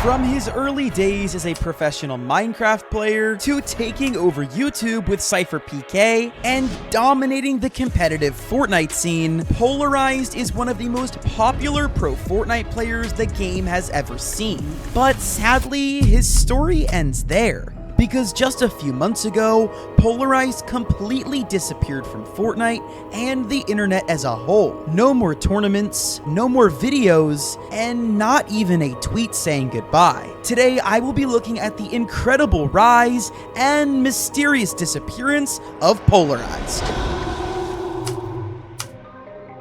From his early days as a professional Minecraft player to taking over YouTube with sypherpk and dominating the competitive Fortnite scene, Pxlarized is one of the most popular pro Fortnite players the game has ever seen. But sadly, his story ends there. Because just a few months ago, Pxlarized completely disappeared from Fortnite and the internet as a whole. No more tournaments, no more videos, and not even a tweet saying goodbye. Today, I will be looking at the incredible rise and mysterious disappearance of Pxlarized.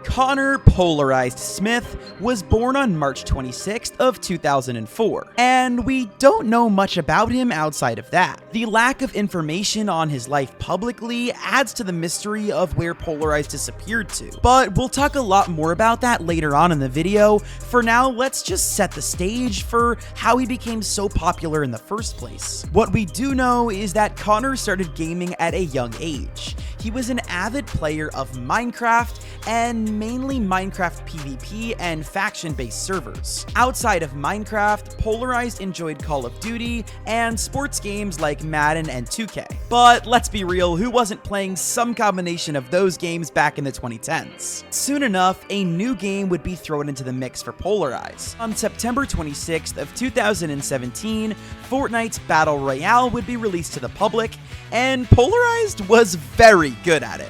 Connor Pxlarized Smith was born on March 26th of 2004, and we don't know much about him outside of that. The lack of information on his life publicly adds to the mystery of where Pxlarized disappeared to, but we'll talk a lot more about that later on in the video. For now, let's just set the stage for how he became so popular in the first place. What we do know is that Connor started gaming at a young age. He was an avid player of Minecraft, and mainly Minecraft PvP and faction-based servers. Outside of Minecraft, Pxlarized enjoyed Call of Duty and sports games like Madden and 2K. But let's be real, who wasn't playing some combination of those games back in the 2010s? Soon enough, a new game would be thrown into the mix for Pxlarized. On September 26th of 2017, Fortnite's Battle Royale would be released to the public, and Pxlarized was very good at it.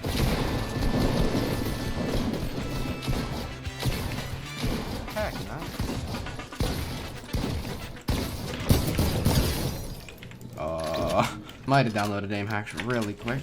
Heck no. Might have downloaded aim hacks really quick.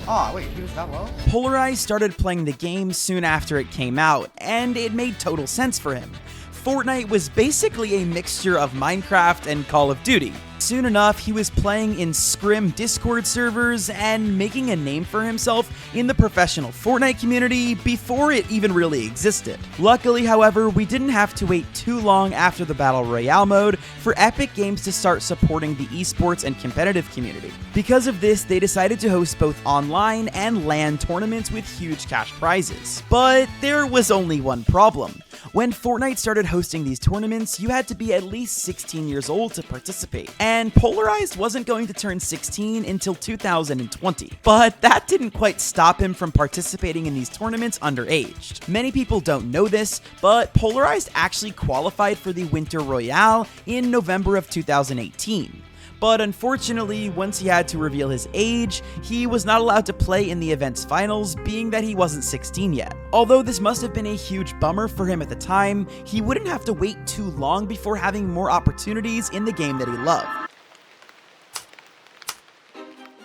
Oh, wait, he was that low? Pxlarized started playing the game soon after it came out, and it made total sense for him. Fortnite was basically a mixture of Minecraft and Call of Duty. Soon enough, he was playing in scrim Discord servers and making a name for himself in the professional Fortnite community before it even really existed. Luckily, however, we didn't have to wait too long after the Battle Royale mode for Epic Games to start supporting the esports and competitive community. Because of this, they decided to host both online and LAN tournaments with huge cash prizes. But there was only one problem. When Fortnite started hosting these tournaments, you had to be at least 16 years old to participate, and Pxlarized wasn't going to turn 16 until 2020. But that didn't quite stop him from participating in these tournaments underage. Many people don't know this, but Pxlarized actually qualified for the Winter Royale in November of 2018. But unfortunately, once he had to reveal his age, he was not allowed to play in the event's finals, being that he wasn't 16 yet. Although this must have been a huge bummer for him at the time, he wouldn't have to wait too long before having more opportunities in the game that he loved.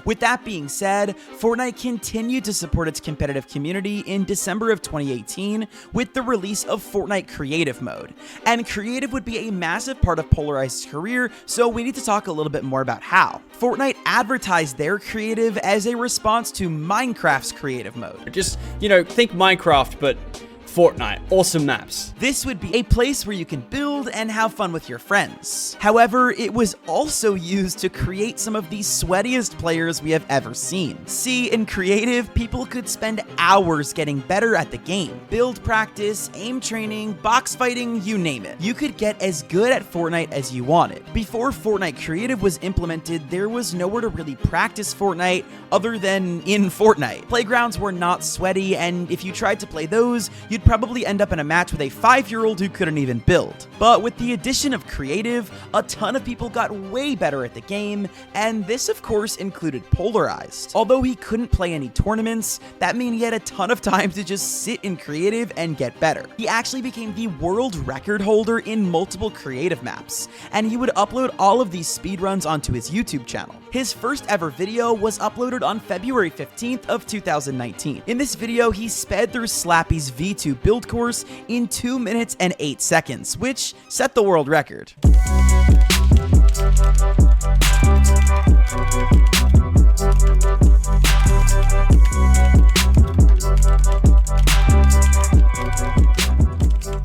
With that being said, Fortnite continued to support its competitive community in December of 2018 with the release of Fortnite Creative Mode. And Creative would be a massive part of Pxlarized's career, so we need to talk a little bit more about how. Fortnite advertised their Creative as a response to Minecraft's Creative Mode. Just, think Minecraft, but Fortnite. Awesome maps. This would be a place where you can build and have fun with your friends. However, it was also used to create some of the sweatiest players we have ever seen. See, in Creative, people could spend hours getting better at the game. Build practice, aim training, box fighting, you name it. You could get as good at Fortnite as you wanted. Before Fortnite Creative was implemented, there was nowhere to really practice Fortnite other than in Fortnite. Playgrounds were not sweaty, and if you tried to play those, you'd probably end up in a match with a 5-year-old who couldn't even build. But with the addition of Creative, a ton of people got way better at the game, and this of course included Pxlarized. Although he couldn't play any tournaments, that meant he had a ton of time to just sit in Creative and get better. He actually became the world record holder in multiple Creative maps, and he would upload all of these speedruns onto his YouTube channel. His first ever video was uploaded on February 15th of 2019. In this video, he sped through Slappy's V2 build course in 2 minutes and 8 seconds, which set the world record.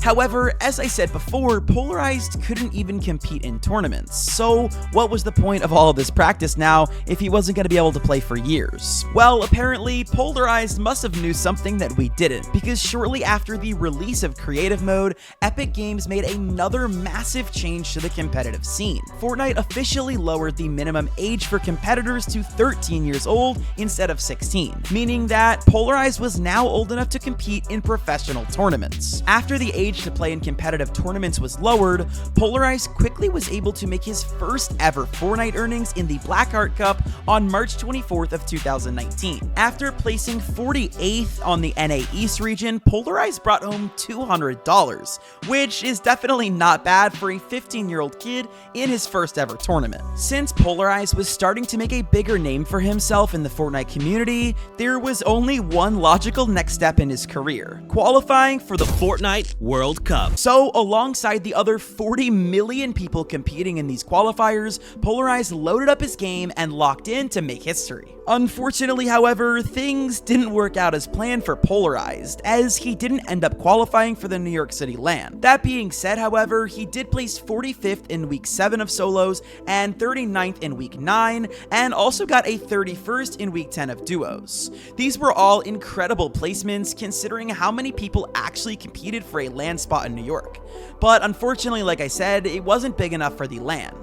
However, as I said before, Pxlarized couldn't even compete in tournaments, so what was the point of all of this practice now if he wasn't going to be able to play for years? Well, apparently, Pxlarized must have knew something that we didn't, because shortly after the release of Creative Mode, Epic Games made another massive change to the competitive scene. Fortnite officially lowered the minimum age for competitors to 13 years old instead of 16, meaning that Pxlarized was now old enough to compete in professional tournaments. After the age to play in competitive tournaments was lowered, Pxlarized quickly was able to make his first ever Fortnite earnings in the Blackheart Cup on March 24th of 2019. After placing 48th on the NA East region, Pxlarized brought home $200, which is definitely not bad for a 15-year-old kid in his first ever tournament. Since Pxlarized was starting to make a bigger name for himself in the Fortnite community, there was only one logical next step in his career: qualifying for the Fortnite World Cup. So, alongside the other 40 million people competing in these qualifiers, Pxlarized loaded up his game and locked in to make history. Unfortunately, however, things didn't work out as planned for Pxlarized, as he didn't end up qualifying for the New York City LAN. That being said, however, he did place 45th in Week 7 of Solos and 39th in Week 9, and also got a 31st in Week 10 of Duos. These were all incredible placements considering how many people actually competed for a LAN spot in New York. But unfortunately, like I said, it wasn't big enough for the LAN.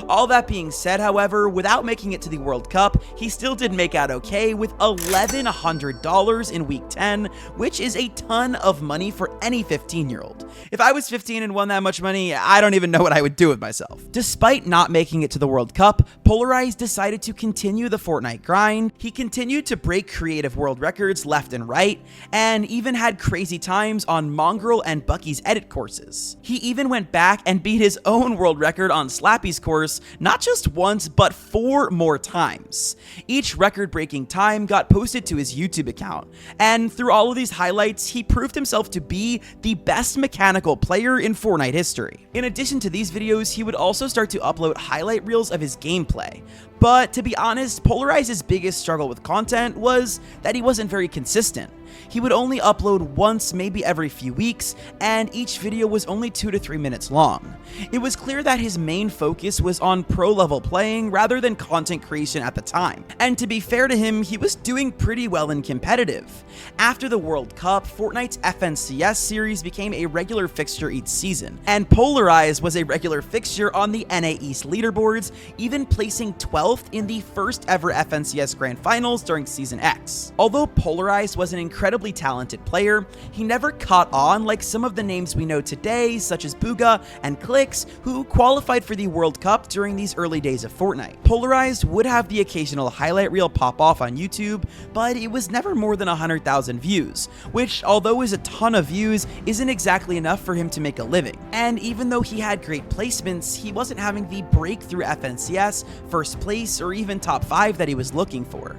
All that being said, however, without making it to the World Cup, he still did make out okay with $1,100 in Week 10, which is a ton of money for any 15-year-old. If I was 15 and won that much money, I don't even know what I would do with myself. Despite not making it to the World Cup, Pxlarized decided to continue the Fortnite grind. He continued to break creative world records left and right, and even had crazy times on Mongrel and Bucky's edit courses. He even went back and beat his own world record on Slappy's course, not just once, but 4 more times. Each record-breaking time got posted to his YouTube account, and through all of these highlights, he proved himself to be the best mechanical player in Fortnite history. In addition to these videos, he would also start to upload highlight reels of his gameplay. But to be honest, Pxlarized's biggest struggle with content was that he wasn't very consistent. He would only upload once, maybe every few weeks, and each video was only 2 to 3 minutes long. It was clear that his main focus was on pro-level playing rather than content creation at the time. And to be fair to him, he was doing pretty well in competitive. After the World Cup, Fortnite's FNCS series became a regular fixture each season, and Pxlarized was a regular fixture on the NA East leaderboards, even placing 12th in the first ever FNCS Grand Finals during Season X. Although Pxlarized was an incredibly talented player, he never caught on like some of the names we know today, such as Booga and Clicks, who qualified for the World Cup during these early days of Fortnite. Pxlarized would have the occasional highlight reel pop off on YouTube, but it was never more than 100,000 views, which, although is a ton of views, isn't exactly enough for him to make a living. And even though he had great placements, he wasn't having the breakthrough FNCS, first place, or even top 5 that he was looking for.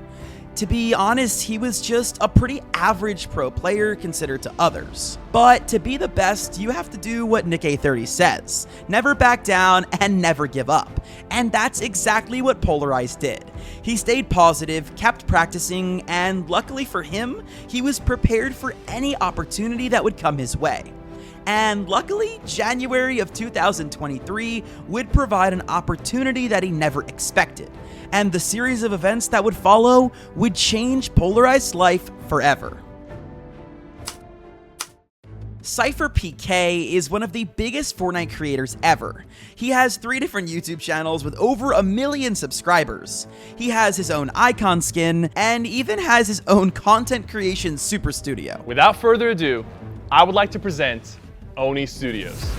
To be honest, he was just a pretty average pro player considered to others. But to be the best, you have to do what Nick A30 says: never back down and never give up. And that's exactly what Pxlarized did. He stayed positive, kept practicing, and luckily for him, he was prepared for any opportunity that would come his way. And luckily, January of 2023 would provide an opportunity that he never expected. And the series of events that would follow would change Pxlarized's life forever. sypherpk is one of the biggest Fortnite creators ever. He has 3 different YouTube channels with over 1 million subscribers. He has his own icon skin, and even has his own content creation super studio. Without further ado, I would like to present Oni Studios.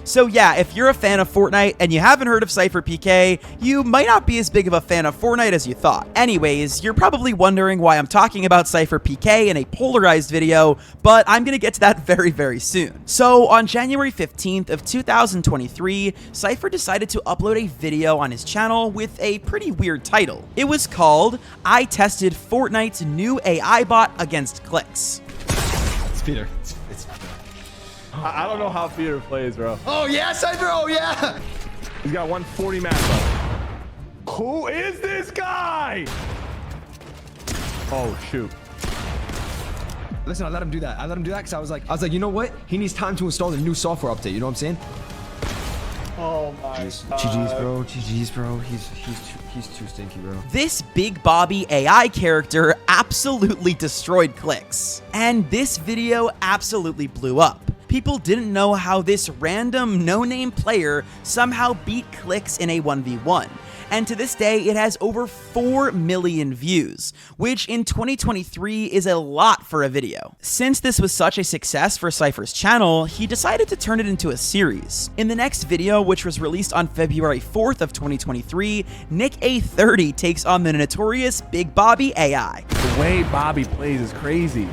So yeah, if you're a fan of Fortnite and you haven't heard of sypherpk, you might not be as big of a fan of Fortnite as you thought. Anyways, you're probably wondering why I'm talking about sypherpk in a Pxlarized video, but I'm gonna get to that very, very soon. So on January 15th of 2023, Sypher decided to upload a video on his channel with a pretty weird title. It was called, "I tested Fortnite's new AI bot against clicks." It's Peter. It's I don't know how Peter plays, bro. Oh yeah, Cypher. Oh yeah. He's got 140 match left. Who is this guy? Oh shoot. Listen, I let him do that. I let him do that because I was like, you know what? He needs time to install the new software update. You know what I'm saying? Oh my God. GG's, bro. GG's, bro. He's too stinky, bro. This Big Bobby AI character absolutely destroyed clicks. And this video absolutely blew up. People didn't know how this random no-name player somehow beat clicks in a 1v1. And to this day, it has over 4 million views, which in 2023 is a lot for a video. Since this was such a success for Sypher's channel, he decided to turn it into a series. In the next video, which was released on February 4th of 2023, Nick A30 takes on the notorious Big Bobby AI. The way Bobby plays is crazy.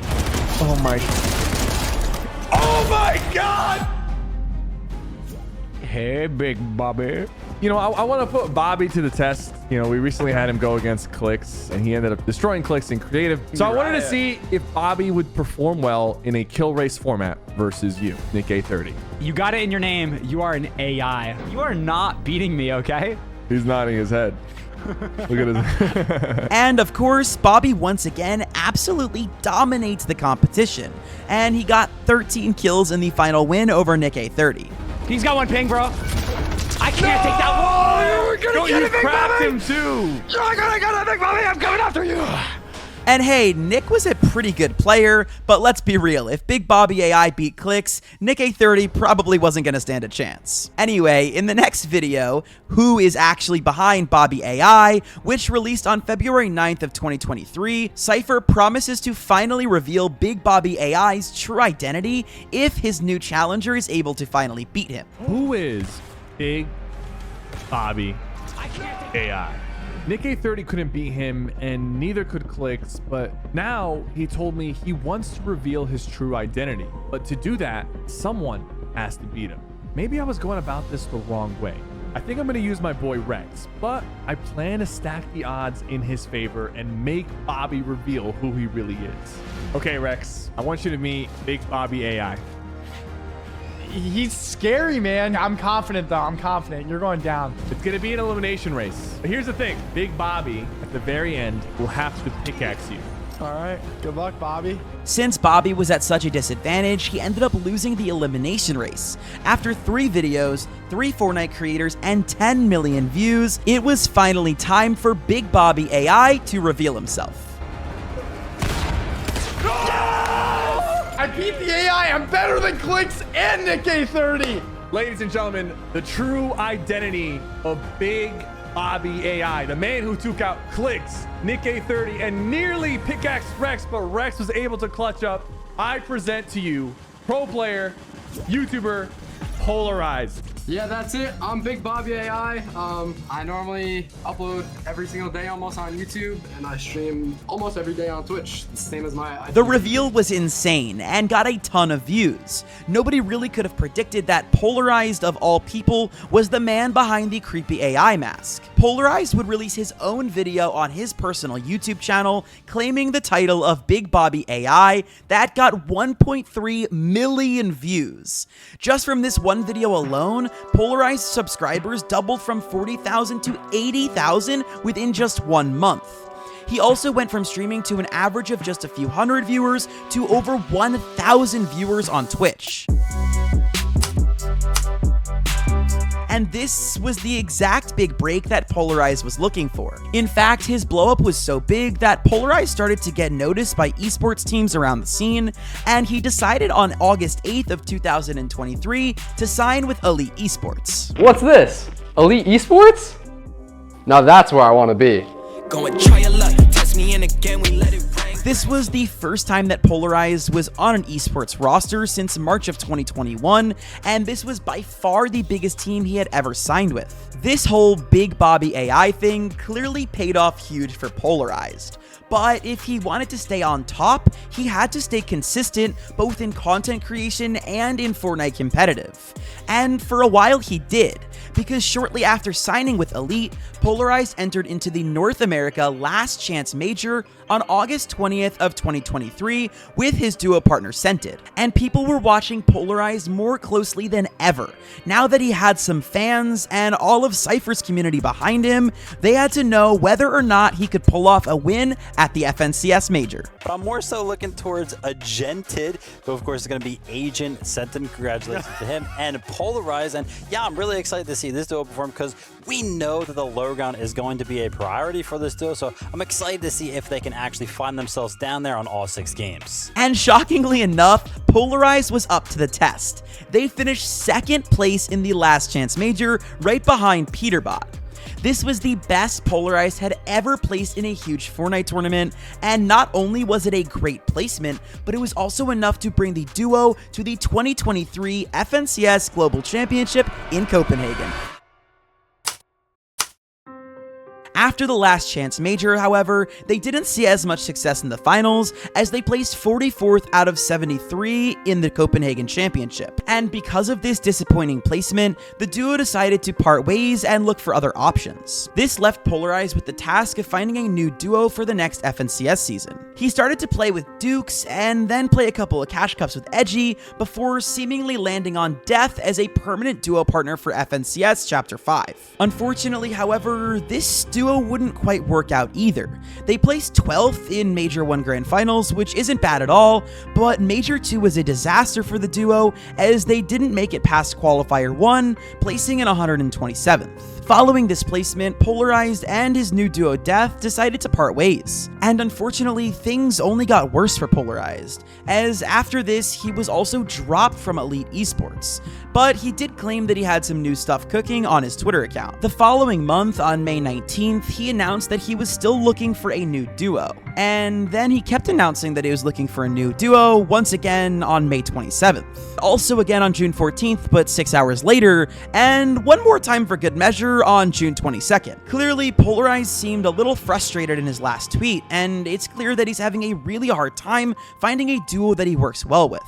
Oh my God! Hey, Big Bobby. You know, I want to put Bobby to the test. You know, we recently had him go against Clicks, and he ended up destroying Clicks in creative. So I wanted to see if Bobby would perform well in a kill race format versus you, Nick A30. You got it in your name. You are an AI. You are not beating me, okay? He's nodding his head. Look at his. And of course, Bobby once again absolutely dominates the competition, and he got 13 kills in the final win over Nick A30. He's got one ping, bro. I can't take that one. We're gonna get it, Big Bobby. Him too. You're gonna get it, Big Bobby. I'm coming after you. And hey, Nick was a pretty good player, but let's be real, if Big Bobby AI beat Clicks, Nick A30 probably wasn't gonna stand a chance. Anyway, in the next video, who is actually behind Bobby AI, which released on February 9th of 2023, Sypher promises to finally reveal Big Bobby AI's true identity if his new challenger is able to finally beat him. Who is Big Bobby AI? Nick A30 couldn't beat him, and neither could Clicks, but now he told me he wants to reveal his true identity. But to do that, someone has to beat him. Maybe I was going about this the wrong way. I think I'm going to use my boy Rex, but I plan to stack the odds in his favor and make Bobby reveal who he really is. Okay, Rex, I want you to meet Big Bobby AI. He's scary, man. I'm confident, though. I'm confident. You're going down. It's going to be an elimination race. But here's the thing. Big Bobby, at the very end, will have to pickaxe you. All right. Good luck, Bobby. Since Bobby was at such a disadvantage, he ended up losing the elimination race. After 3 videos, 3 Fortnite creators, and 10 million views, it was finally time for Big Bobby AI to reveal himself. I beat the AI. I'm better than Clicks and Nick A30. Ladies and gentlemen, the true identity of Big Bobby AI, the man who took out Clicks, Nick A30, and nearly pickaxed Rex, but Rex was able to clutch up. I present to you pro player, YouTuber, Pxlarized. Yeah, that's it. I'm Big Bobby AI. I normally upload every single day almost on YouTube, and I stream almost every day on Twitch. It's the same as my... The reveal was insane and got a ton of views. Nobody really could have predicted that Pxlarized, of all people, was the man behind the creepy AI mask. Pxlarized would release his own video on his personal YouTube channel claiming the title of Big Bobby AI that got 1.3 million views. Just from this one video alone, Pxlarized subscribers doubled from 40,000 to 80,000 within just 1 month. He also went from streaming to an average of just a few hundred viewers to over 1,000 viewers on Twitch. And this was the exact big break that Pxlarized was looking for. In fact, his blowup was so big that Pxlarized started to get noticed by esports teams around the scene, and he decided on August 8th of 2023 to sign with Elite Esports. What's this? Elite Esports? Now that's where I want to be. Go and try your luck, test me in again, we let it rain. This was the first time that Pxlarized was on an esports roster since March of 2021, and this was by far the biggest team he had ever signed with. This whole Big Bobby AI thing clearly paid off huge for Pxlarized. But if he wanted to stay on top, he had to stay consistent both in content creation and in Fortnite competitive. And for a while he did, because shortly after signing with Elite, Pxlarized entered into the North America Last Chance Major on August 20th of 2023 with his duo partner Scented, and people were watching Pxlarized more closely than ever. Now that he had some fans and all of Cypher's community behind him, they had to know whether or not he could pull off a win at the FNCS Major. But I'm more so looking towards Agented, who of course is going to be Agent Sentin. Congratulations to him, and Pxlarized. And yeah, I'm really excited to see this duo perform because we know that the low ground is going to be a priority for this duo. So I'm excited to see if they can actually find themselves down there on all 6 games. And shockingly enough, Pxlarized was up to the test. They finished 2nd place in the Last Chance Major, right behind Peterbot. This was the best Pxlarized had ever placed in a huge Fortnite tournament, and not only was it a great placement, but it was also enough to bring the duo to the 2023 FNCS Global Championship in Copenhagen. After the Last Chance Major, however, they didn't see as much success in the finals, as they placed 44th out of 73 in the Copenhagen Championship. And because of this disappointing placement, the duo decided to part ways and look for other options. This left Pxlarized with the task of finding a new duo for the next FNCS season. He started to play with Dukes and then play a couple of Cash Cups with Edgy before seemingly landing on Death as a permanent duo partner for FNCS Chapter 5. Unfortunately, however, this duo wouldn't quite work out either. They placed 12th in Major 1 Grand Finals, which isn't bad at all, but Major 2 was a disaster for the duo as they didn't make it past Qualifier 1, placing in 127th. Following this placement, Pxlarized and his new duo Death decided to part ways. And unfortunately, things only got worse for Pxlarized, as after this, he was also dropped from Elite Esports. But he did claim that he had some new stuff cooking on his Twitter account. The following month, on May 19th, he announced that he was still looking for a new duo. And then he kept announcing that he was looking for a new duo once again on May 27th. Also again on June 14th, but 6 hours later, and one more time for good measure on June 22nd. Clearly, Pxlarized seemed a little frustrated in his last tweet, and it's clear that he's having a really hard time finding a duo that he works well with.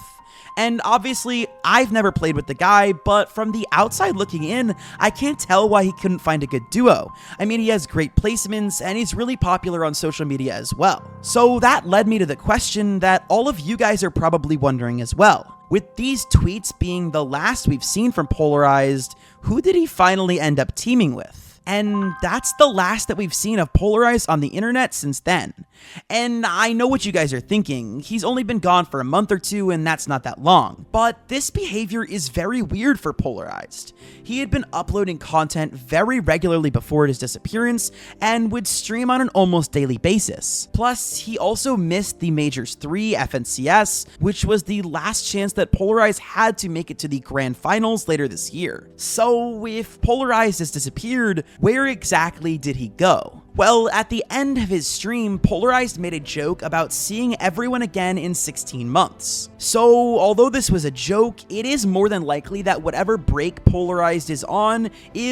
And obviously, I've never played with the guy, but from the outside looking in, I can't tell why he couldn't find a good duo. I mean, he has great placements, and he's really popular on social media as well. So that led me to the question that all of you guys are probably wondering as well. With these tweets being the last we've seen from Pxlarized, who did he finally end up teaming with? And that's the last that we've seen of Pxlarized on the internet since then. And I know what you guys are thinking, he's only been gone for a month or two and that's not that long. But this behavior is very weird for Pxlarized. He had been uploading content very regularly before his disappearance and would stream on an almost daily basis. Plus, he also missed the Majors 3 FNCS, which was the last chance that Pxlarized had to make it to the Grand Finals later this year. So if Pxlarized has disappeared, where exactly did he go? Well, at the end of his stream, Pxlarized made a joke about seeing everyone again in 16 months. So, although this was a joke, it is more than likely that whatever break Pxlarized is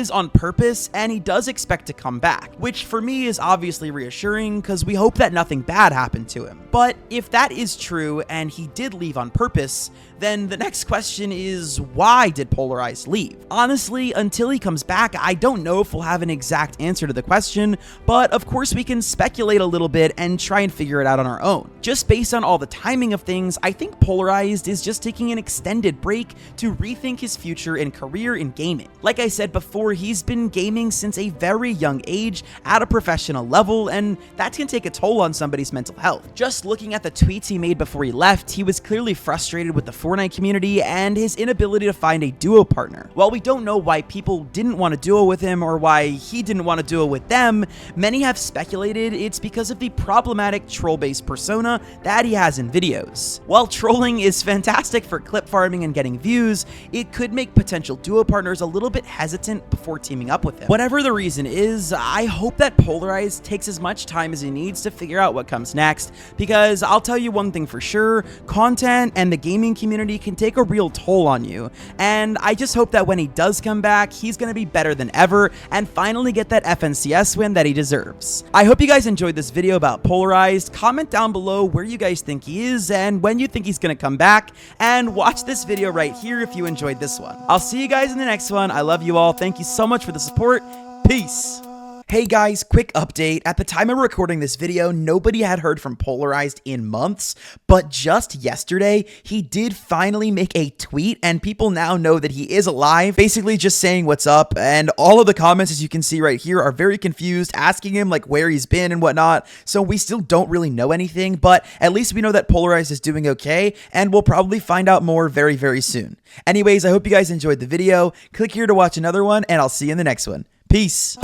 on purpose, and he does expect to come back, which for me is obviously reassuring because we hope that nothing bad happened to him. But if that is true and he did leave on purpose, then the next question is, why did Pxlarized leave? Honestly, until he comes back, I don't know if we'll have an exact answer to the question, but of course we can speculate a little bit and try and figure it out on our own. Just based on all the timing of things, I think Pxlarized is just taking an extended break to rethink his future and career in gaming. Like I said before, he's been gaming since a very young age at a professional level, and that can take a toll on somebody's mental health. Just looking at the tweets he made before he left, he was clearly frustrated with the Fortnite community and his inability to find a duo partner. While we don't know why people didn't want to duo with him or why he didn't want to duo with them, many have speculated it's because of the problematic troll-based persona that he has in videos. While trolling is fantastic for clip farming and getting views, it could make potential duo partners a little bit hesitant before teaming up with him. Whatever the reason is, I hope that Pxlarized takes as much time as he needs to figure out what comes next, because I'll tell you one thing for sure, content and the gaming community can take a real toll on you, and I just hope that when he does come back, he's going to be better than ever and finally get that FNCS win that he deserves. I hope you guys enjoyed this video about Pxlarized. Comment down below where you guys think he is and when you think he's going to come back, and watch this video right here if you enjoyed this one. I'll see you guys in the next one. I love you all. Thank you so much for the support. Peace. Hey guys, quick update. At the time of recording this video, nobody had heard from Pxlarized in months, but just yesterday, he did finally make a tweet and people now know that he is alive, basically just saying what's up, and all of the comments, as you can see right here, are very confused, asking him like where he's been and whatnot, so we still don't really know anything, but at least we know that Pxlarized is doing okay, and we'll probably find out more very, very soon. Anyways, I hope you guys enjoyed the video. Click here to watch another one, and I'll see you in the next one. Peace.